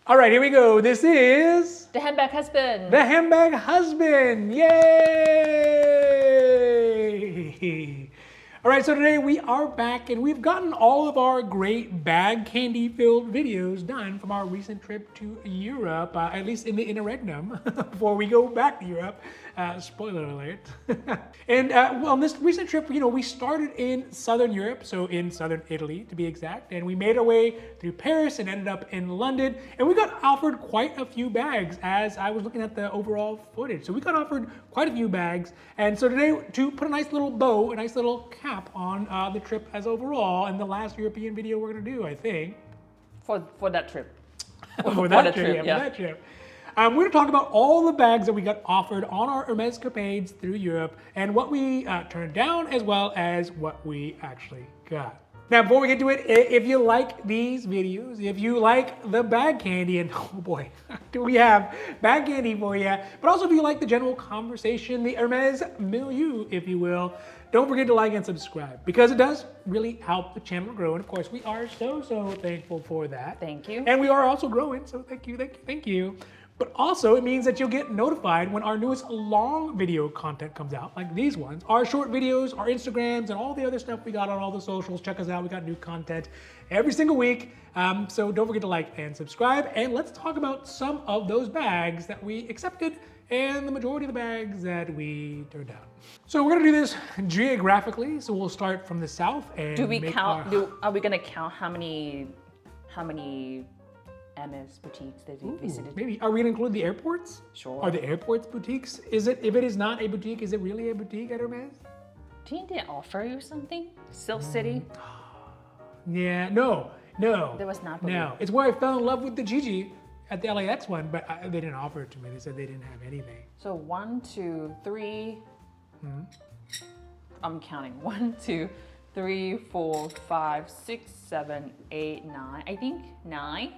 All right, here we go. This is The Handbag Husband. the Handbag Husband. Yay! All right, so today we are back and we've gotten all of our great bag candy filled videos done from our recent trip to Europe, at least in the interregnum, before we go back to Europe. Spoiler alert. And well, on this recent trip, we started in Southern Europe, so in Southern Italy to be exact, and we made our way through Paris and ended up in London, and we got offered quite a few bags as I was looking at the overall footage. So we got offered quite a few bags, and so today, to put a nice little bow, a nice little cap on the trip as overall, and the last European video we're gonna do, I think. For that trip. For that trip. We're going to talk about all the bags that we got offered on our Hermès capades through Europe and what we turned down as well as what we actually got. Now, before we get to it, if you like these videos, if you like the bag candy, and oh boy, do we have bag candy for you, but also if you like the general conversation, the Hermès milieu, if you will, don't forget to like and subscribe because it does really help the channel grow. And of course, we are so thankful for that. Thank you. And we are also growing, so thank you. But also, it means that you'll get notified when our newest long video content comes out, like these ones. Our short videos, our Instagrams, and all the other stuff we got on all the socials. Check us out. We got new content every single week. So don't forget to like and subscribe. And let's talk about some of those bags that we accepted and the majority of the bags that we turned down. So we're gonna do this geographically. So we'll start from the south and are we gonna count how many Hermes boutiques that we visited? Maybe. Are we gonna include the airports? Sure. Are the airports boutiques? If it is not a boutique, is it really a boutique at Hermes? Didn't they offer you something? Silk City? Yeah, no. There was not. No, it's where I fell in love with the Gigi at the LAX one, but they didn't offer it to me. They said they didn't have anything. So 1, 2, 3. I'm counting. 1, 2, 3, 4, 5, 6, 7, 8, 9. I think 9.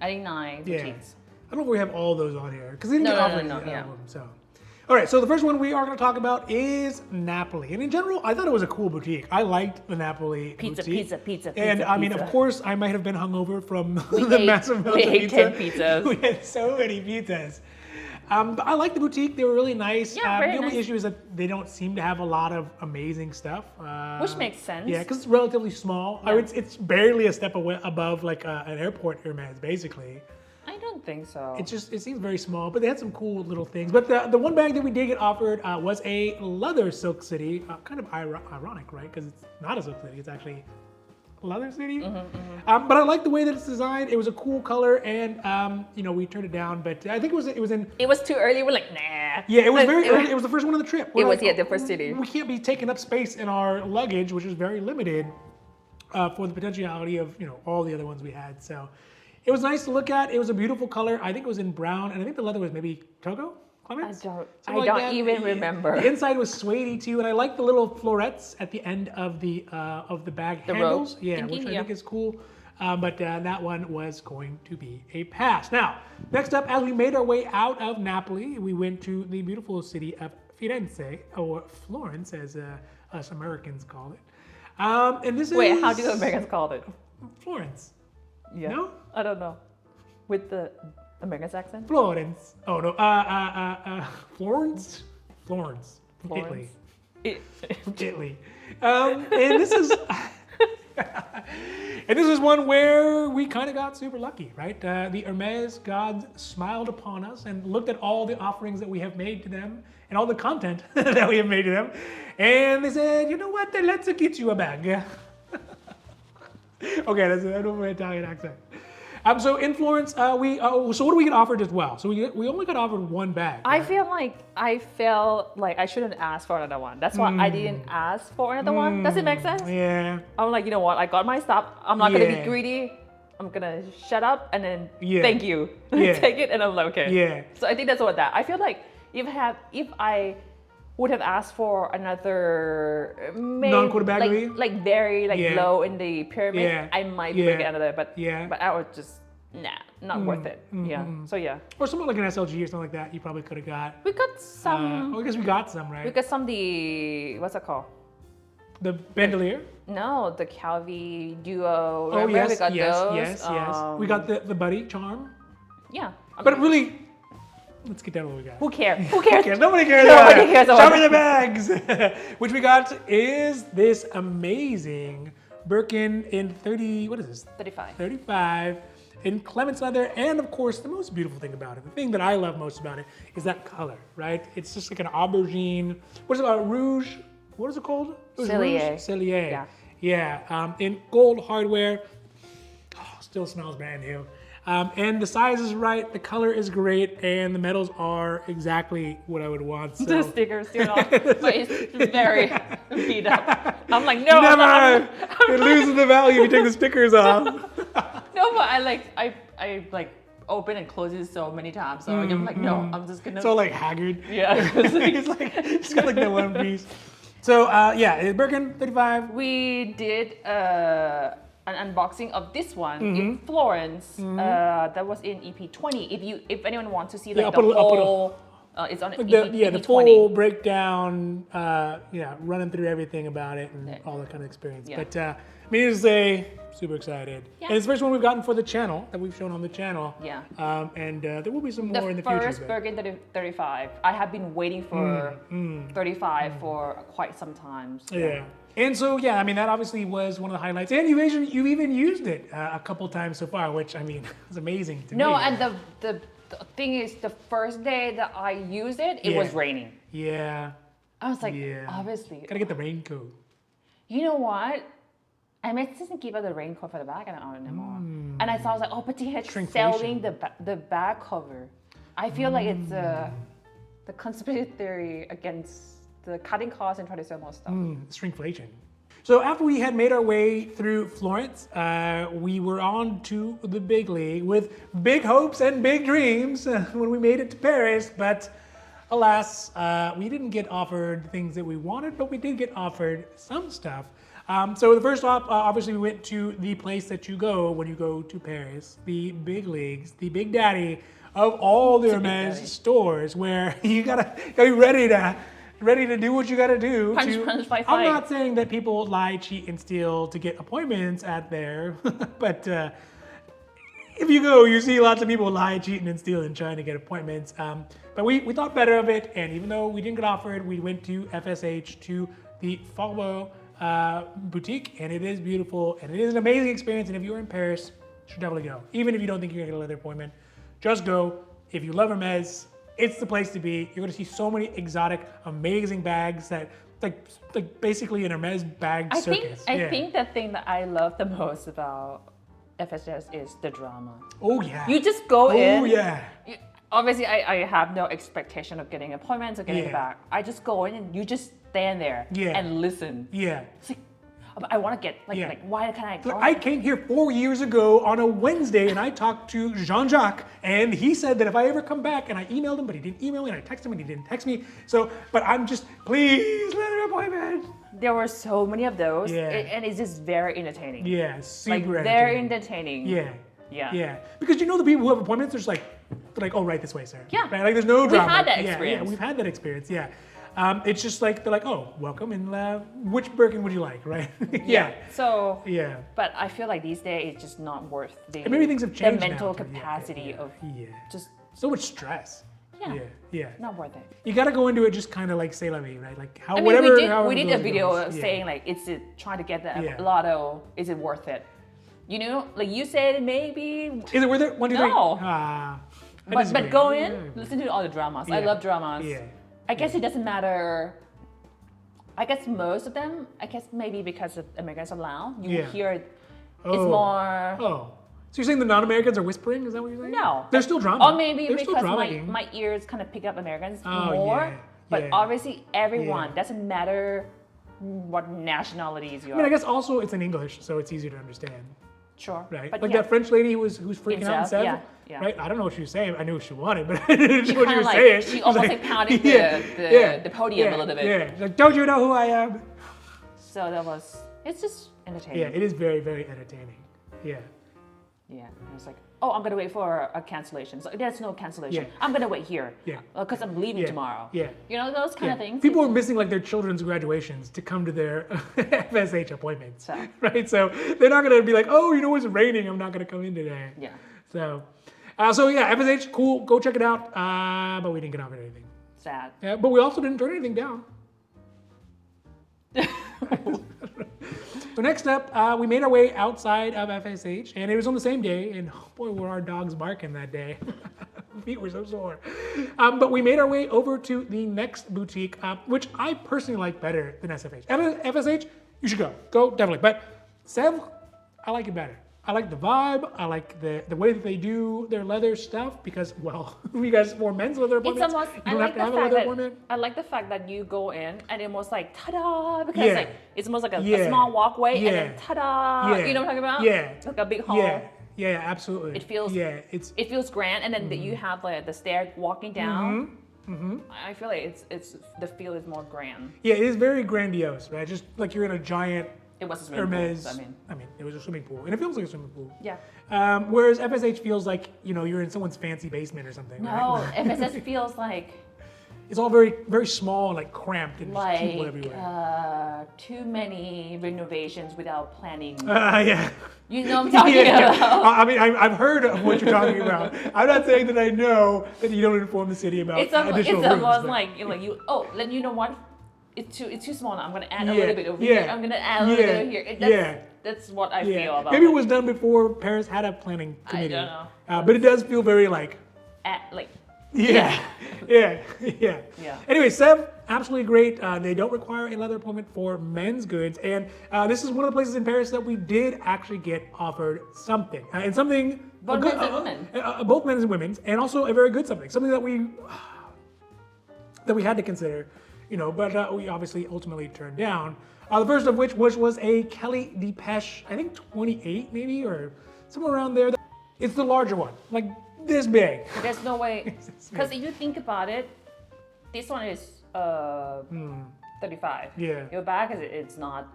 I think 9 boutiques. I don't know if we have all those on here because they didn't get offered any of them. So, all right. So the first one we are going to talk about is Napoli, and in general, I thought it was a cool boutique. I liked the Napoli boutique. Pizza. And I mean, of course, I might have been hungover from the massive amounts of pizza. 10 pizzas. We had so many pizzas. But I like the boutique. They were really nice. Yeah, the only issue is that they don't seem to have a lot of amazing stuff. Which makes sense. Yeah, because it's relatively small. Yeah. It's barely a step above like an airport Hermes, basically. I don't think so. It seems very small, but they had some cool little things. But the one bag that we did get offered was a leather Silk City. Kind of ironic, right? Because it's not a Silk City. It's actually Leather City. But I like the way that it's designed. It was a cool color, and we turned it down. But I think it was in. It was too early. We're like, nah. Yeah, it was very early. It was the first one on the trip. It was the first city. We can't be taking up space in our luggage, which is very limited for the potentiality of all the other ones we had. So it was nice to look at. It was a beautiful color. I think it was in brown, and I think the leather was maybe Togo. I don't even remember. The inside was suede too, and I like the little florets at the end of the bag handles. Rope. Yeah, which I think is cool. But that one was going to be a pass. Now, next up, as we made our way out of Napoli, we went to the beautiful city of Firenze, or Florence, as us Americans call it. And this Wait, is... how do the Americans call it? Florence. Yeah. No? I don't know. With the American accent? Florence. Oh, no. Florence? Florence. Italy. Italy. And this is... And this is one where we kind of got super lucky, right? The Hermes gods smiled upon us and looked at all the offerings that we have made to them and all the content that we have made to them. And they said, you know what, then let's get you a bag. Okay, that's an Italian accent. So in Florence, so what do we get offered as well? So we only got offered one bag. Right? I felt like I shouldn't ask for another one. That's why I didn't ask for another one. Does it make sense? Yeah. I'm like, you know what? I got my stuff. I'm not gonna be greedy. I'm gonna shut up and then thank you. Take it and I'm like, okay. Yeah. So I think that's what that. I feel like if I would have asked for another non-quota bag, like very low in the pyramid, I might bring another, but I would just not worth it. So or something like an SLG or something like that. You probably could have got. We got some. I guess we got some, right? We got some what's it called? The bandolier. No, the Calvi Duo. Oh, Remember yes, we got those? yes. We got the Buddy Charm. Yeah. But really, let's get down to what we got. Who cares? Who cares? Nobody cares. Nobody cares about Show me the bags. Which we got is this amazing Birkin in 30, what is this? 35. 35 in Clements leather. And of course, the most beautiful thing about it, the thing that I love most about it is that color, right? It's just like an aubergine. What is it about? Rouge? What is it called? Cellier. Cellier. Yeah. Yeah. In gold hardware. Oh, still smells brand new. And the size is right, the color is great, and the metals are exactly what I would want. So. The sticker's still on, but it's very beat up. I'm like, no. Never! It loses the value if you take the stickers off. No, but I open and close it so many times, so I'm like, no, I'm just gonna. It's all like haggard. Yeah. It's got like that one piece. So yeah, Birkin 35. We did an unboxing of this one in Florence. That was in EP.20. If anyone wants to see like the whole, it's on EP.20. The full breakdown. Running through everything about it and all that kind of experience. Yeah. But needless to say, super excited. Yeah. And it's the first one we've gotten for the channel that we've shown on the channel. Yeah. And there will be some more in the future. The first Birkin 35. I have been waiting for 35 for quite some time. So. Yeah. And so, yeah, I mean, that obviously was one of the highlights. And you've even used it a couple times so far, which, I mean, is amazing to me. No, and the thing is, the first day that I used it, it was raining. Yeah. I was like, obviously. Gotta get the raincoat. You know what? Hermes doesn't give us the raincoat for the bag anymore. And I saw, I was like, oh, but they had selling the bag cover. I feel like it's the conspiracy theory against the cutting costs and trying to sell more stuff. Shrinkflation. So after we had made our way through Florence, we were on to the big league with big hopes and big dreams when we made it to Paris. But alas, we didn't get offered things that we wanted, but we did get offered some stuff. So the first stop, obviously we went to the place that you go when you go to Paris, the big leagues, the big daddy of all the Hermes stores, where you gotta be ready to do what you gotta do. Punch, fight. I'm not saying that people lie, cheat, and steal to get appointments at there, but if you go, you see lots of people lie, cheating, and stealing trying to get appointments. But we thought better of it, and even though we didn't get offered, we went to FSH to the Faubourg boutique, and it is beautiful, and it is an amazing experience. And if you're in Paris, you should definitely go. Even if you don't think you're gonna get a leather appointment, just go. If you love Hermes, it's the place to be. You're gonna see so many exotic, amazing bags that like basically an Hermes bag circus. I think the thing that I love the most about FSS is the drama. Oh yeah. You just go in. Oh yeah. Obviously, I have no expectation of getting appointments or getting a bag. I just go in and you just stand there and listen. Yeah. It's like, I want to get like why can I? I came here 4 years ago on a Wednesday and I talked to Jean-Jacques and he said that if I ever come back, and I emailed him but he didn't email me, and I texted him and he didn't text me. So, but I'm just, please let an appointment. There were so many of those, and it's just very entertaining. Yeah, super very entertaining. Yeah. Because you know the people who have appointments, they're like, oh, right this way, sir. Yeah. Right? Like there's no drama. We had that experience. Yeah, we've had that experience. Yeah. It's just like they're like, oh, welcome, and which Birkin would you like, right? So but I feel like these days it's just not worth the maybe things have changed the mental now, capacity of just so much stress. Yeah. Not worth it. You got to go into it just kind of like say la vie, right? Like we did a video saying like, is it trying to get the lotto? Is it worth it? You know, like you said, maybe. Is it worth it? 1, 2, 3. No. But go in, listen to all the dramas. I love dramas. Yeah. I guess it doesn't matter. I guess most of them, maybe because of Americans are loud, you hear it's more. Oh. So you're saying the non-Americans are whispering? Is that what you're saying? No. There's still drama. Or maybe because my ears kind of pick up Americans more. But obviously everyone, doesn't matter what nationalities you are. I mean, I guess also it's in English, so it's easier to understand. Sure. Right. But like that French lady who's freaking out in Sev. Yeah. Right. I don't know what she was saying. I knew what she wanted, but I didn't know what she was saying. She almost like pounded the podium a little bit. Yeah. She's like, don't you know who I am? So it's just entertaining. Yeah, it is very, very entertaining. Yeah. Yeah. And it's like, oh, I'm gonna wait for a cancellation. So there's no cancellation. I'm gonna wait here. Because I'm leaving tomorrow. You know, those kind of things. People are missing like their children's graduations to come to their FSH appointments. Right? So they're not gonna be like, oh, you know, it's raining, I'm not gonna come in today. So FSH, cool, go check it out. But we didn't get offered anything. Sad. Yeah, but we also didn't turn anything down. So next up, we made our way outside of FSH, and it was on the same day, and oh boy, were our dogs barking that day. Feet were so sore. But we made our way over to the next boutique, which I personally like better than SFH. FSH, you should go. Go, definitely. But Sev, I like it better. I like the vibe. I like the way that they do their leather stuff because, well, we guys for men's leather appointments. I like the fact that you go in and it was like ta-da because like it's almost like a small walkway and then ta-da. You know what I'm talking about? Yeah. Like a big hall. Yeah, absolutely. It feels grand, and then you have like the stair walking down. I feel like it's the feel is more grand. Yeah, it is very grandiose, right? Just like you're in a giant. It was a swimming Hermes, pool. I mean, it was a swimming pool, and it feels like a swimming pool. Yeah. Whereas FSH feels like, you know, you're in someone's fancy basement or something. No, right? FSH feels like it's all very, very small and like cramped and like, just people everywhere. Too many renovations without planning. Yeah. You know what I'm talking about. I mean, I've heard of what you're talking about. I'm not saying that I know that you don't inform the city about additional rooms. It's almost like then you know what? It's too small now. I'm gonna add a little bit over here. I'm gonna add a little bit over here. That's what I feel about Maybe it. it was done before Paris had a planning committee. I don't know. But it does feel very like. Yeah. Anyway, Sev, absolutely great. They don't require a leather appointment for men's goods. And this is one of the places in Paris that we did actually get offered something. And something... Both men's and women. Both men's and women's. And also a very good something. Something that we had to consider. You know, but we obviously ultimately turned down. The first of which was a Kelly Depeche, I think 28 maybe, or somewhere around there. It's the larger one, like this big. There's no way, because if you think about it, this one is 35. Yeah. Your bag it's not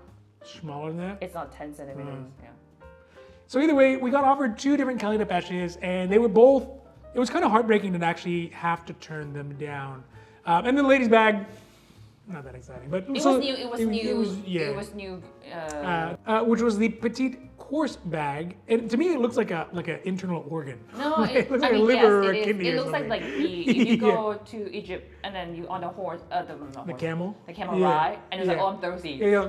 smaller than that. It's not 10 centimeters. Yeah. So either way, we got offered two different Kelly Depeches, and they were both. It was kind of heartbreaking to actually have to turn them down. And then the ladies' bag. Not that exciting, but it was new. Which was the petite course bag, and to me it looks like an internal organ. No, it looks like a liver or a kidney. It looks like if you go to Egypt and then you on the horse, the camel ride, and it's like, oh, I'm thirsty. Yeah,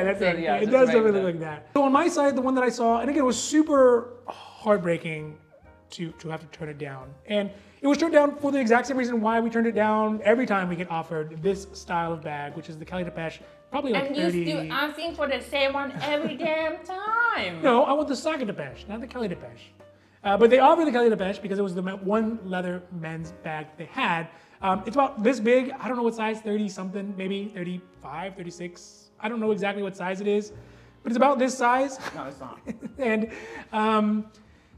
that's it. It does definitely look like that. So on my side, the one that I saw, and again, it was super heartbreaking to have to turn it down, and it was turned down for the exact same reason why we turned it down every time we get offered this style of bag, which is the Kelly Depeche, probably like 30. And you still asking for the same one every damn time. No, I want the Saga Depeche, not the Kelly Depeche. But they offered the Kelly Depeche because it was the one leather men's bag they had. It's about this big. I don't know what size, 30 something, maybe 35, 36. I don't know exactly what size it is, but it's about this size. No, it's not. And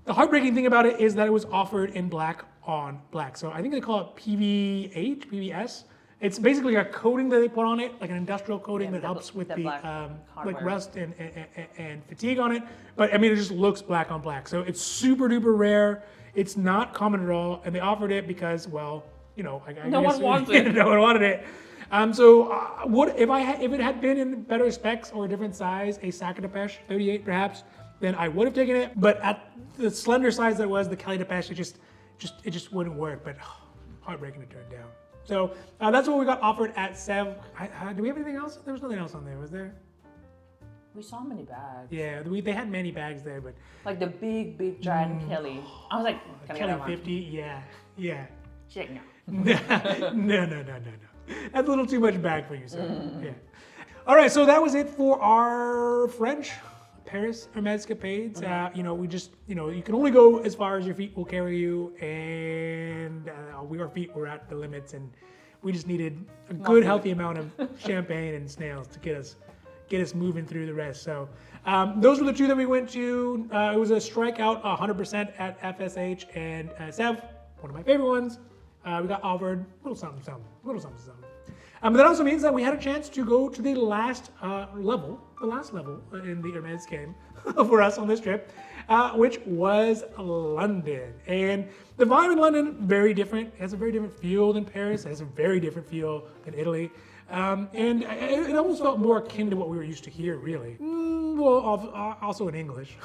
the heartbreaking thing about it is that it was offered in black on black. So I think they call it PVH, PVS. It's basically a coating that they put on it, like an industrial coating that helps with the like rust and fatigue on it. But I mean, it just looks black on black. So it's super duper rare. It's not common at all. And they offered it because, well, you know, no one wants it. No one wanted it. So what if it had been in better specs or a different size, a Saga Depeche 38 perhaps, then I would have taken it. But at the slender size that it was, the Kelly Depeche, it just wouldn't work. But heartbreaking to turn down. So that's what we got offered at Sev. Do we have anything else? There was nothing else on there, was there? We saw many bags. Yeah, they had many bags there, but like the big giant Kelly. I was like, Kelly 50. Yeah. Check now. No. That's a little too much bag for you, sir. Yeah. All right, so that was it for our French Paris Hermes escapades. You can only go as far as your feet will carry you, and our feet were at the limits, and we just needed a good, healthy amount of champagne and snails to get us moving through the rest. So those were the two that we went to. It was a strikeout 100% at FSH, and Sev, one of my favorite ones. We got offered a little something. But that also means that we had a chance to go to the last level in the Hermes game for us on this trip. which was London. And the vibe in London, very different. It has a very different feel than Paris. It has a very different feel than Italy. And it almost felt more akin to what we were used to here, really. Well, also in English.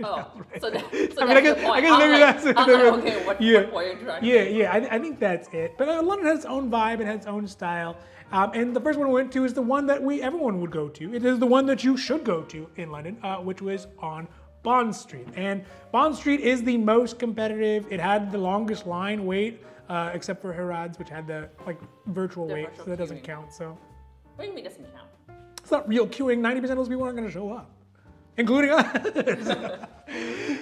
Oh, so that's I guess maybe that's it. Okay, what point you're trying to make? Yeah, I think that's it. But London has its own vibe, it has its own style. And the first one we went to is the one that everyone would go to. It is the one that you should go to in London, which was on Bond Street. And Bond Street is the most competitive. It had the longest line wait, except for Harrods, which had the virtual wait, so that doesn't count. So. What do you mean doesn't count? It's not real queuing. 90% of those people aren't going to show up, including us.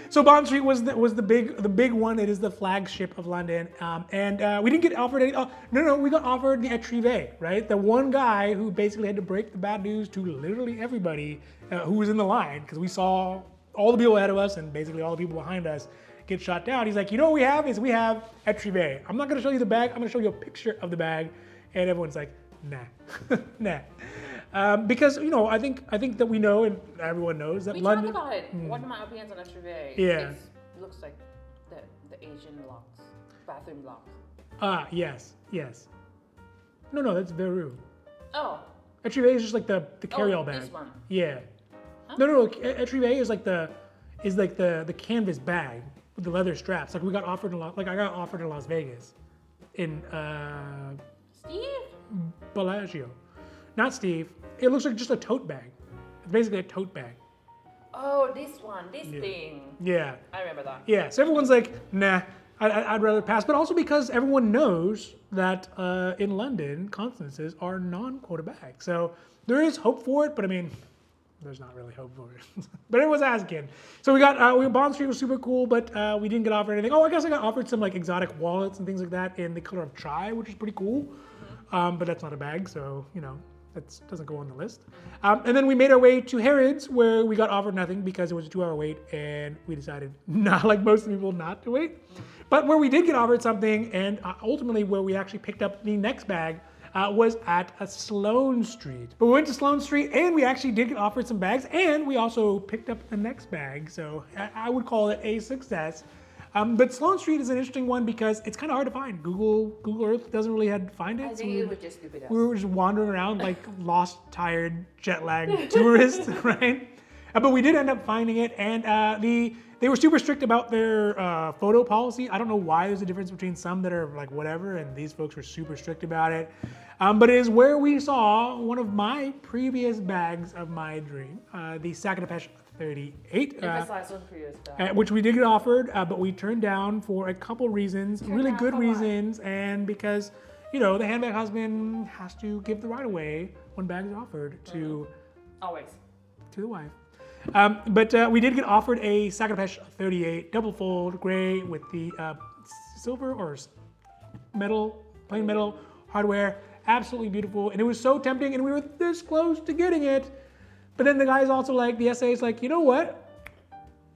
So Bond Street was the big one. It is the flagship of London, and we didn't get offered any. No, we got offered the Etrivet, right? The one guy who basically had to break the bad news to literally everybody who was in the line, because we saw all the people ahead of us and basically all the people behind us get shot down. He's like, you know what we have is we have Etrivet. I'm not going to show you the bag. I'm going to show you a picture of the bag, and everyone's like, nah, nah. Because I think that we know and everyone knows that London. We talked about it. One of my opinions on Etrivet. Yeah. It looks like the Asian locks, bathroom locks. Yes. No, that's Veru. Oh. Etrivet is just like the carry-all bag. This one. Yeah. Huh? No. Etrivet is like the canvas bag with the leather straps. Like we got offered I got offered in Las Vegas, in Steve. Bellagio. Not Steve. It looks like just a tote bag. It's basically a tote bag. Oh, this thing. Yeah. I remember that. Yeah. So everyone's like, nah, I'd rather pass. But also because everyone knows that in London, Constances are non-quota bags. So there is hope for it, but I mean, there's not really hope for it. But it was asking. So we got Bond Street was super cool, but we didn't get offered anything. Oh, I guess I got offered some exotic wallets and things like that in the color of chai, which is pretty cool. But that's not a bag, so that doesn't go on the list. And then we made our way to Harrods, where we got offered nothing because it was a 2-hour wait, and we decided, not like most people, not to wait. But where we did get offered something, and ultimately where we actually picked up the next bag, was at Sloane Street. But we went to Sloane Street, and we actually did get offered some bags, and we also picked up the next bag. So I would call it a success. But Sloane Street is an interesting one because it's kind of hard to find. Google Earth doesn't really find it. I think it was just stupid. We were just wandering around like lost, tired, jet-lagged tourists, right? But we did end up finding it, and they were super strict about their photo policy. I don't know why there's a difference between some that are like whatever, and these folks were super strict about it. But it is where we saw one of my previous bags of my dream, the Sakatapesh 38, which we did get offered, but we turned down for a couple reasons, really good reasons, and because the handbag husband has to give the right away when bags are offered to the wife. But we did get offered a Sakatapesh 38 double fold gray with the silver or plain metal hardware, absolutely beautiful, and it was so tempting, and we were this close to getting it. But then the guy's also the essay is like, you know what?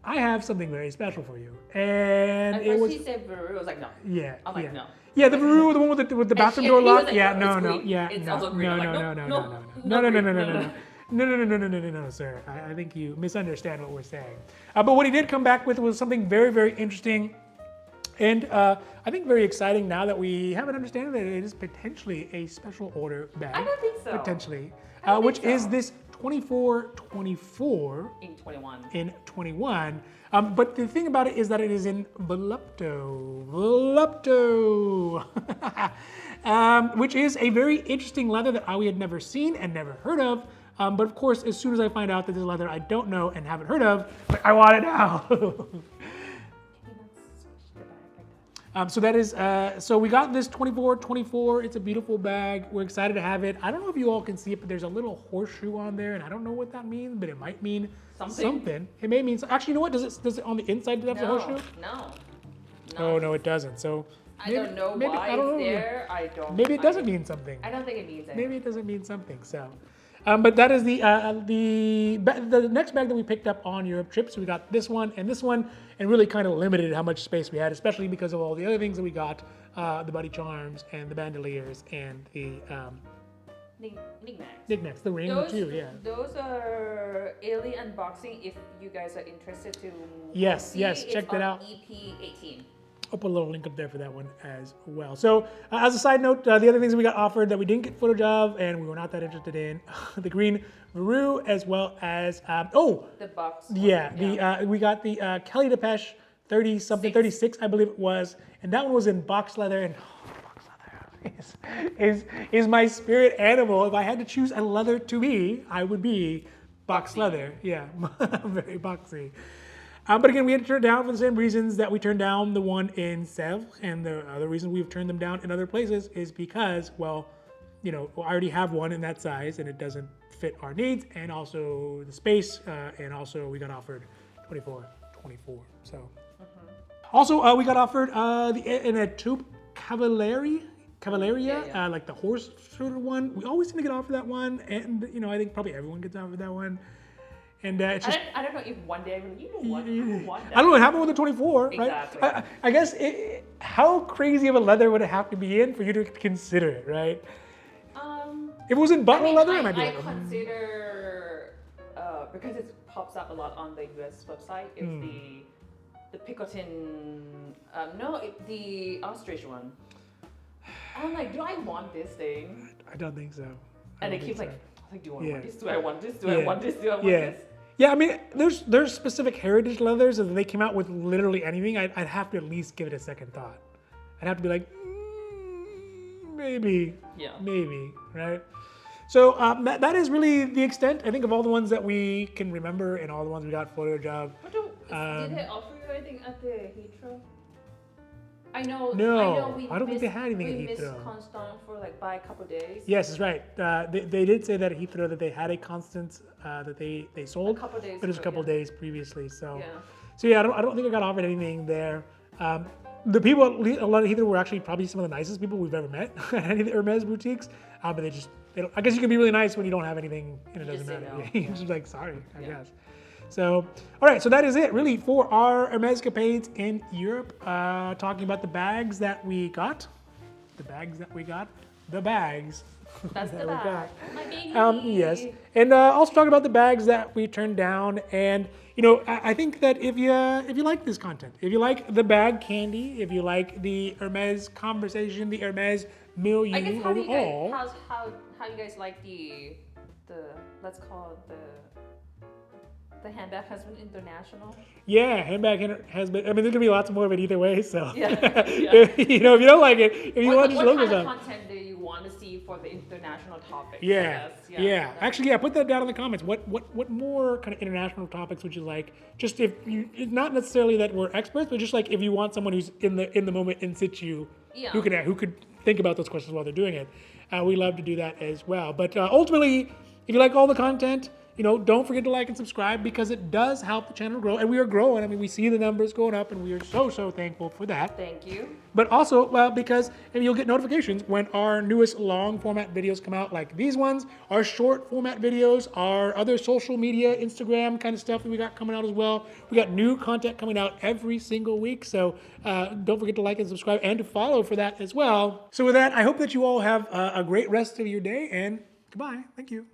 I have something very special for you. And at first he said Veru. I was like, no. Yeah. I'm like, no. Yeah, the Veru, the one with the bathroom door lock. Like, yeah, no. It's also green. No, sir. I think you misunderstand what we're saying. But what he did come back with was something very, very interesting. And I think very exciting now that we have an understanding that it is potentially a special order bag. I don't think so. Potentially. Which is this 2424 in 21. But the thing about it is that it is in volupto, which is a very interesting leather that we had never seen and never heard of. But of course, as soon as I find out that this is leather I don't know and haven't heard of, I want it now. So that is, so we got this 2424. It's a beautiful bag. We're excited to have it. I don't know if you all can see it, but there's a little horseshoe on there, and I don't know what that means, but it might mean something. It may mean, actually, you know what? Does it on the inside have the horseshoe? No. Oh, no, it doesn't. So maybe, I don't know why it's there. Maybe it doesn't mean something. I don't think it means anything. Maybe it doesn't mean something, so. But that is the next bag that we picked up on Europe trip. So we got this one, and really kind of limited how much space we had, especially because of all the other things that we got, the buddy charms and the bandoliers and the Knickknacks, the ring too, yeah. Those are early unboxing if you guys are interested to yes, check that out. EP.36. I'll put a little link up there for that one as well. So as a side note, the other things that we got offered that we didn't get footage of and we were not that interested in, the green Veru as well as, the box. Yeah, we got the Kelly Depeche 36 I believe it was, and that one was in box leather, and box leather is my spirit animal. If I had to choose a leather to be, I would be box leather. Yeah, very boxy. But again, we had to turn it down for the same reasons that we turned down the one in Sèvres, and the other reason we've turned them down in other places is because, well, I already have one in that size, and it doesn't fit our needs, and also the space, and also we got offered 24. So, also we got offered in a Taupe Cavaleria, like the horse sort of one. We always seem to get offered that one, and I think probably everyone gets offered that one. And it's just, I don't know if one day I want that. I don't know what happened with the 24, exactly. Right? I guess how crazy of a leather would it have to be in for you to consider it, right? If it was in butler leather, it might be I consider because it pops up a lot on the US website. It's the Picotin, the ostrich one. I'm like, do I want this thing? I don't think so. And it keeps like, do I want this? Do I want this? Do I want this? Do I want this? Yeah, I mean, there's specific heritage leathers, and if they came out with literally anything, I'd have to at least give it a second thought. I'd have to be like, maybe, right? So that is really the extent, I think, of all the ones that we can remember and all the ones we got footage of. Did they offer you anything at the Heathrow? I know. No, I don't think they had anything at Heathrow. We missed Constant for by a couple of days. Yes, that's right. They did say that at Heathrow that they had a Constance that they sold. A couple of days. But it was a couple of days previously. So I don't think I got offered anything there. The people at a lot of Heathrow were actually probably some of the nicest people we've ever met at any of the Hermes boutiques. But they don't, I guess you can be really nice when you don't have anything and it doesn't matter. No. You're just like, sorry, I guess. So, all right, so that is it really for our Hermes escapades in Europe, talking about the bags that we got. That's the bags that we got. My baby. Yes, and also talking about the bags that we turned down. And I think that if you like this content, if you like the bag candy, if you like the Hermes conversation, the Hermes milieu overall, how you guys like the let's call it the HandBag Husband International? Yeah, HandBag Husband. I mean, there's gonna be lots more of it either way. So, if you don't like it, if you want to just look at it up. What kind of content do you want to see for the international topics? Yeah. Actually, put that down in the comments. What more kind of international topics would you like? Just not necessarily that we're experts, but just like if you want someone who's in the moment in situ, who could think about those questions while they're doing it. We love to do that as well. But ultimately, if you like all the content, don't forget to like and subscribe because it does help the channel grow, and we are growing. I mean, we see the numbers going up, and we are so thankful for that. Thank you. But also, because you'll get notifications when our newest long format videos come out, like these ones, our short format videos, our other social media, Instagram kind of stuff that we got coming out as well. We got new content coming out every single week, so don't forget to like and subscribe and to follow for that as well. So with that, I hope that you all have a great rest of your day, and goodbye. Thank you.